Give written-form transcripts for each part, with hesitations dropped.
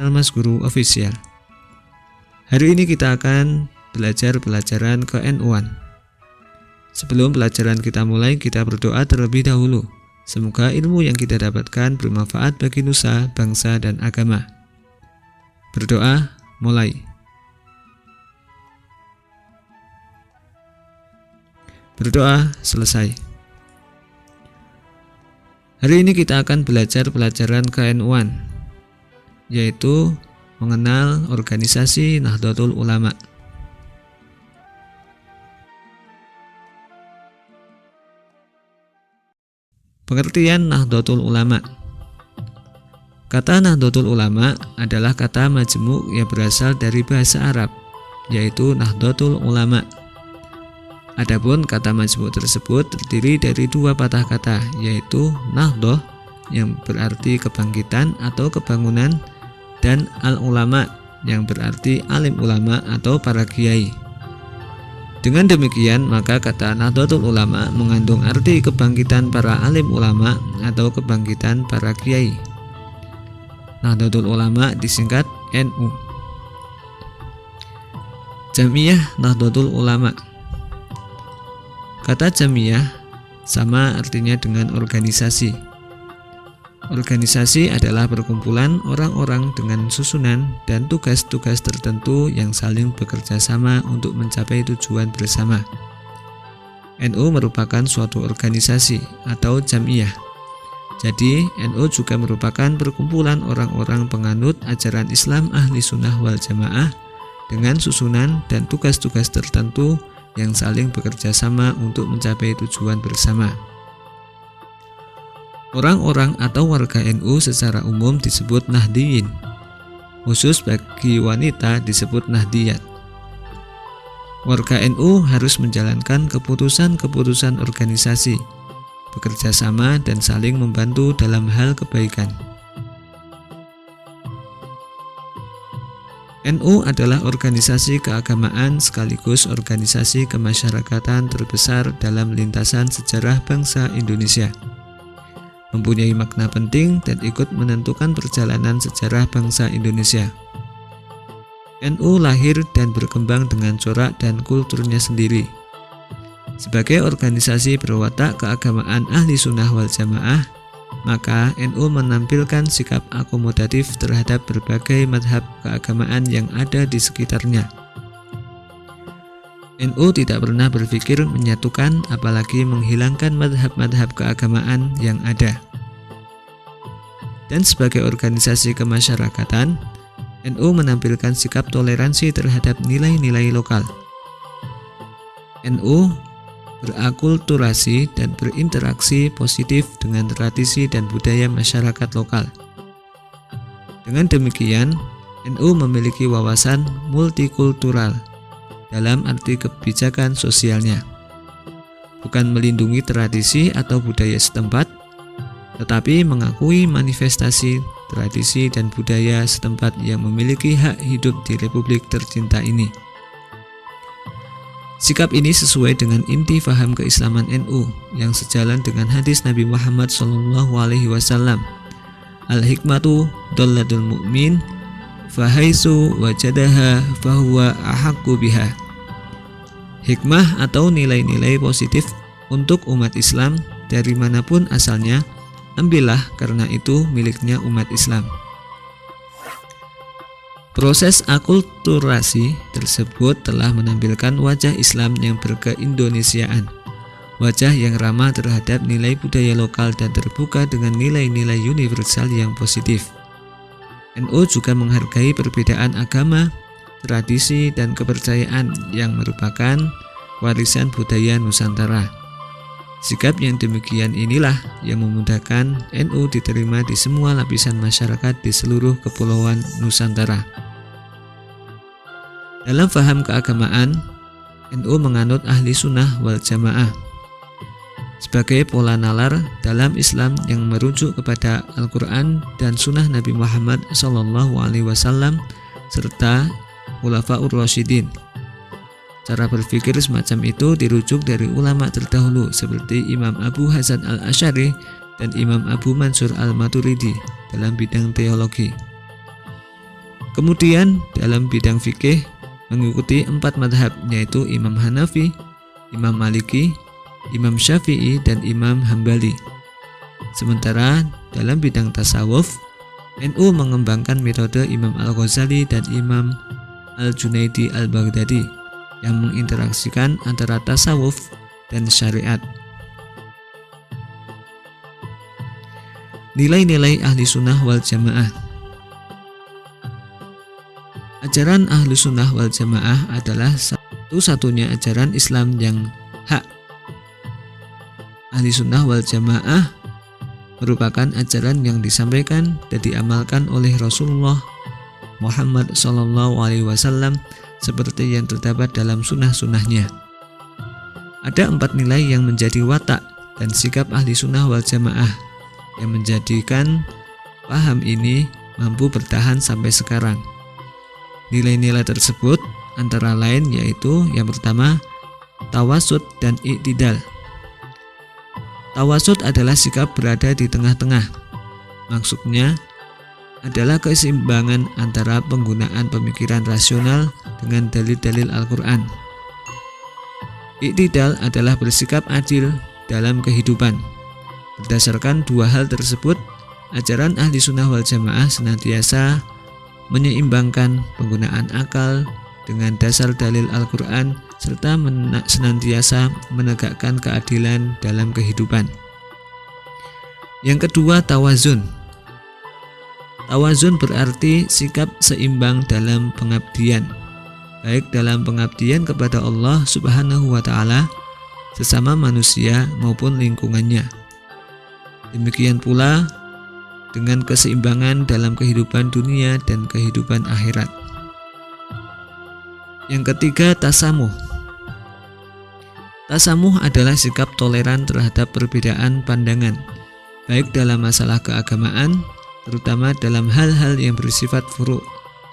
Almas Guru Official. Hari ini kita akan belajar pelajaran ke-NU-an. Sebelum pelajaran kita mulai, kita berdoa terlebih dahulu. Semoga ilmu yang kita dapatkan bermanfaat bagi nusa, bangsa, dan agama. Berdoa, mulai. Berdoa, selesai. Hari ini kita akan belajar pelajaran ke-NU-an, yaitu mengenal organisasi Nahdlatul Ulama. Pengertian Nahdlatul Ulama. Kata Nahdlatul Ulama adalah kata majmu' yang berasal dari bahasa Arab, yaitu Nahdlatul Ulama. Adapun kata majmu' tersebut terdiri dari dua patah kata, yaitu Nahdhah yang berarti kebangkitan atau kebangunan, dan al-ulama yang berarti alim ulama atau para kiai. Dengan demikian, maka kata Nahdlatul Ulama mengandung arti kebangkitan para alim ulama atau kebangkitan para kiai. Nahdlatul Ulama disingkat NU. Jamiyah Nahdlatul Ulama. Kata jamiyah sama artinya dengan organisasi. Organisasi adalah perkumpulan orang-orang dengan susunan dan tugas-tugas tertentu yang saling bekerja sama untuk mencapai tujuan bersama. NU merupakan suatu organisasi atau jamiyah. Jadi, NU juga merupakan perkumpulan orang-orang penganut ajaran Islam ahli sunnah wal jamaah dengan susunan dan tugas-tugas tertentu yang saling bekerja sama untuk mencapai tujuan bersama. Orang-orang atau warga NU secara umum disebut Nahdiyin. Khusus bagi wanita disebut Nahdiyat. Warga NU harus menjalankan keputusan-keputusan organisasi, bekerja sama dan saling membantu dalam hal kebaikan. NU adalah organisasi keagamaan sekaligus organisasi kemasyarakatan terbesar dalam lintasan sejarah bangsa Indonesia. Mempunyai makna penting dan ikut menentukan perjalanan sejarah bangsa Indonesia. NU lahir dan berkembang dengan corak dan kulturnya sendiri. Sebagai organisasi berwatak keagamaan ahli sunnah wal jamaah, maka NU menampilkan sikap akomodatif terhadap berbagai madhab keagamaan yang ada di sekitarnya. NU tidak pernah berpikir menyatukan apalagi menghilangkan madhab-madhab keagamaan yang ada. Dan sebagai organisasi kemasyarakatan, NU menampilkan sikap toleransi terhadap nilai-nilai lokal. NU berakulturasi dan berinteraksi positif dengan tradisi dan budaya masyarakat lokal. Dengan demikian, NU memiliki wawasan multikultural dalam arti kebijakan sosialnya, bukan melindungi tradisi atau budaya setempat, tetapi mengakui manifestasi tradisi dan budaya setempat yang memiliki hak hidup di Republik tercinta ini. Sikap ini sesuai dengan inti faham keislaman NU yang sejalan dengan hadis Nabi Muhammad SAW. Al-hikmatu dollatul mu'min fahaisu wajadaha fahuwa ahaqqu biha. Hikmah atau nilai-nilai positif untuk umat Islam dari manapun asalnya, ambillah karena itu miliknya umat Islam. Proses akulturasi tersebut telah menampilkan wajah Islam yang berkeindonesiaan, wajah yang ramah terhadap nilai budaya lokal dan terbuka dengan nilai-nilai universal yang positif. NU juga menghargai perbedaan agama, tradisi, dan kepercayaan yang merupakan warisan budaya Nusantara. Sikap yang demikian inilah yang memudahkan NU diterima di semua lapisan masyarakat di seluruh kepulauan Nusantara. Dalam faham keagamaan, NU menganut ahli sunnah wal jamaah sebagai pola nalar dalam Islam yang merujuk kepada Al-Quran dan sunnah Nabi Muhammad SAW serta Khulafaur Rasyidin. Cara berpikir semacam itu dirujuk dari ulama terdahulu seperti Imam Abu Hasan al-Asy'ari dan Imam Abu Mansur al-Maturidi dalam bidang teologi. Kemudian dalam bidang fikih mengikuti 4 madhab, yaitu Imam Hanafi, Imam Maliki, Imam Syafi'i, dan Imam Hambali. Sementara dalam bidang tasawuf, NU mengembangkan metode Imam Al-Ghazali dan Imam Al-Junaidi Al-Baghdadi yang menginteraksikan antara tasawuf dan syariat. Nilai-nilai ahli sunnah wal jamaah. Ajaran ahli sunnah wal jamaah adalah satu-satunya ajaran Islam yang hak. Ahli sunnah wal jamaah merupakan ajaran yang disampaikan dan diamalkan oleh Rasulullah Muhammad SAW seperti yang terdapat dalam sunnah-sunnahnya. Ada 4 nilai yang menjadi watak dan sikap ahli sunnah wal jamaah yang menjadikan paham ini mampu bertahan sampai sekarang. Nilai-nilai tersebut antara lain yaitu yang pertama, tawasud dan i'tidal. Tawasud adalah sikap berada di tengah-tengah. Maksudnya adalah keseimbangan antara penggunaan pemikiran rasional dengan dalil-dalil Al-Quran. I'tidal adalah bersikap adil dalam kehidupan. Berdasarkan 2 hal tersebut, ajaran ahli sunnah wal jamaah senantiasa menyeimbangkan penggunaan akal dengan dasar dalil Al-Quran serta senantiasa menegakkan keadilan dalam kehidupan. Yang kedua, tawazun. Tawazun berarti sikap seimbang dalam pengabdian, baik dalam pengabdian kepada Allah Subhanahu wa Ta'ala, sesama manusia maupun lingkungannya. Demikian pula dengan keseimbangan dalam kehidupan dunia dan kehidupan akhirat. Yang ketiga, tasamuh. Tasamuh adalah sikap toleran terhadap perbedaan pandangan, baik dalam masalah keagamaan, terutama dalam hal-hal yang bersifat furu'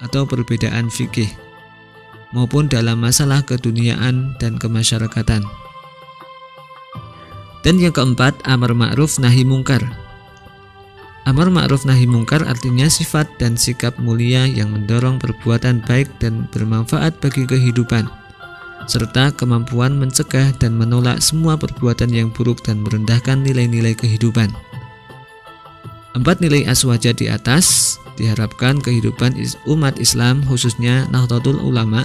atau perbedaan fikih, maupun dalam masalah keduniaan dan kemasyarakatan. Dan yang keempat, amar ma'ruf nahi mungkar. Amar ma'ruf nahi mungkar artinya sifat dan sikap mulia yang mendorong perbuatan baik dan bermanfaat bagi kehidupan, serta kemampuan mencegah dan menolak semua perbuatan yang buruk dan merendahkan nilai-nilai kehidupan. 4 nilai aswaja di atas diharapkan kehidupan umat Islam khususnya Nahdlatul Ulama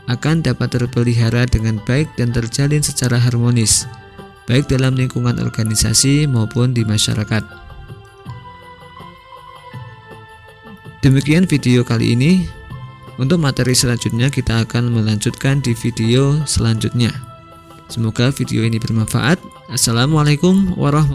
akan dapat terpelihara dengan baik dan terjalin secara harmonis, baik dalam lingkungan organisasi maupun di masyarakat. Demikian video kali ini. Untuk materi selanjutnya kita akan melanjutkan di video selanjutnya. Semoga video ini bermanfaat. Assalamualaikum warahmatullahi wabarakatuh.